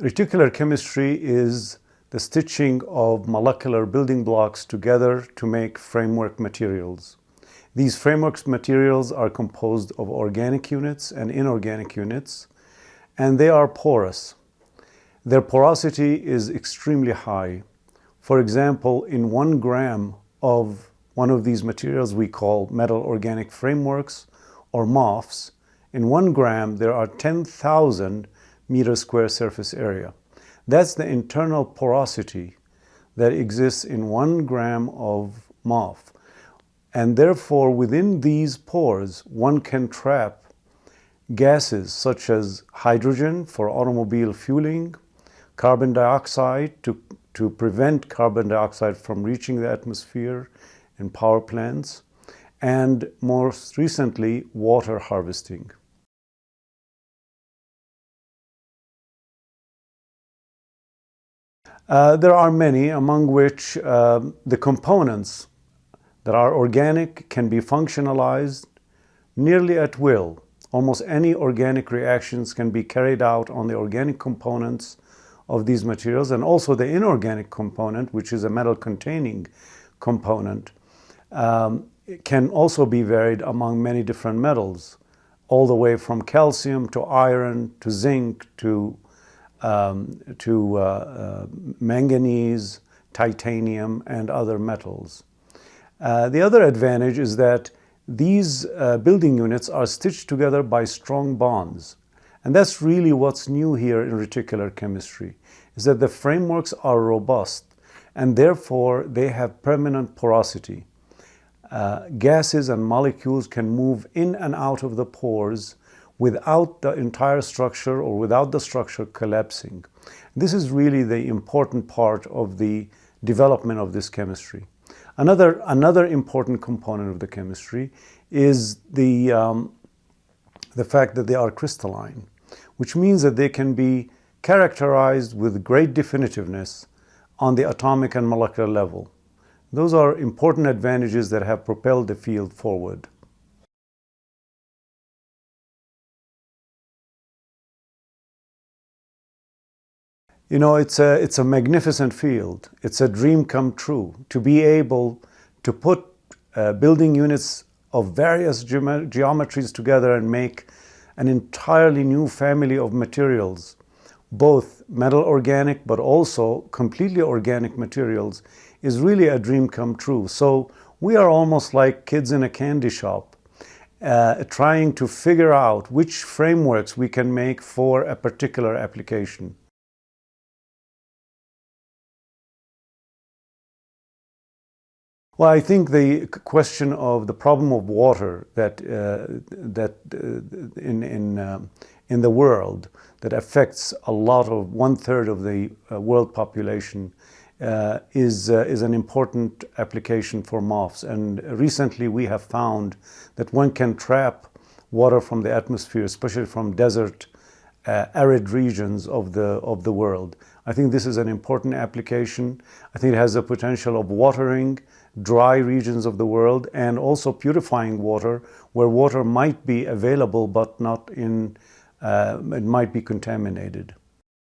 Reticular chemistry is the stitching of molecular building blocks together to make framework materials. These framework materials are composed of organic units and inorganic units, and they are porous. Their porosity is extremely high. For example, in 1 gram of one of these materials we call metal organic frameworks or MOFs, in 1 gram there are 10,000 meter square surface area. That's the internal porosity that exists in 1 gram of MOF. And therefore, within these pores, one can trap gases such as hydrogen for automobile fueling, carbon dioxide to prevent carbon dioxide from reaching the atmosphere in power plants, and most recently, water harvesting. There are many, among which the components that are organic can be functionalized nearly at will. Almost any organic reactions can be carried out on the organic components of these materials, and also the inorganic component, which is a metal-containing component, can also be varied among many different metals, all the way from calcium to iron to zinc to manganese, titanium, and other metals. The other advantage is that these building units are stitched together by strong bonds. And that's really what's new here in reticular chemistry, is that the frameworks are robust and therefore they have permanent porosity. Gases and molecules can move in and out of the pores without the entire structure or without the structure collapsing. This is really the important part of the development of this chemistry. Another important component of the chemistry is the fact that they are crystalline, which means that they can be characterized with great definitiveness on the atomic and molecular level. Those are important advantages that have propelled the field forward. You know, it's a magnificent field. It's a dream come true to be able to put building units of various geometries together and make an entirely new family of materials, both metal organic but also completely organic materials, is really a dream come true. So we are almost like kids in a candy shop, trying to figure out which frameworks we can make for a particular application. Well, I think the question of the problem of water that in the world that affects a lot of 1/3 of the world population is an important application for MOFs. And recently we have found that one can trap water from the atmosphere, especially from desert, arid regions of the world. I think this is an important application. I think it has the potential of watering dry regions of the world and also purifying water where water might be available but not it might be contaminated.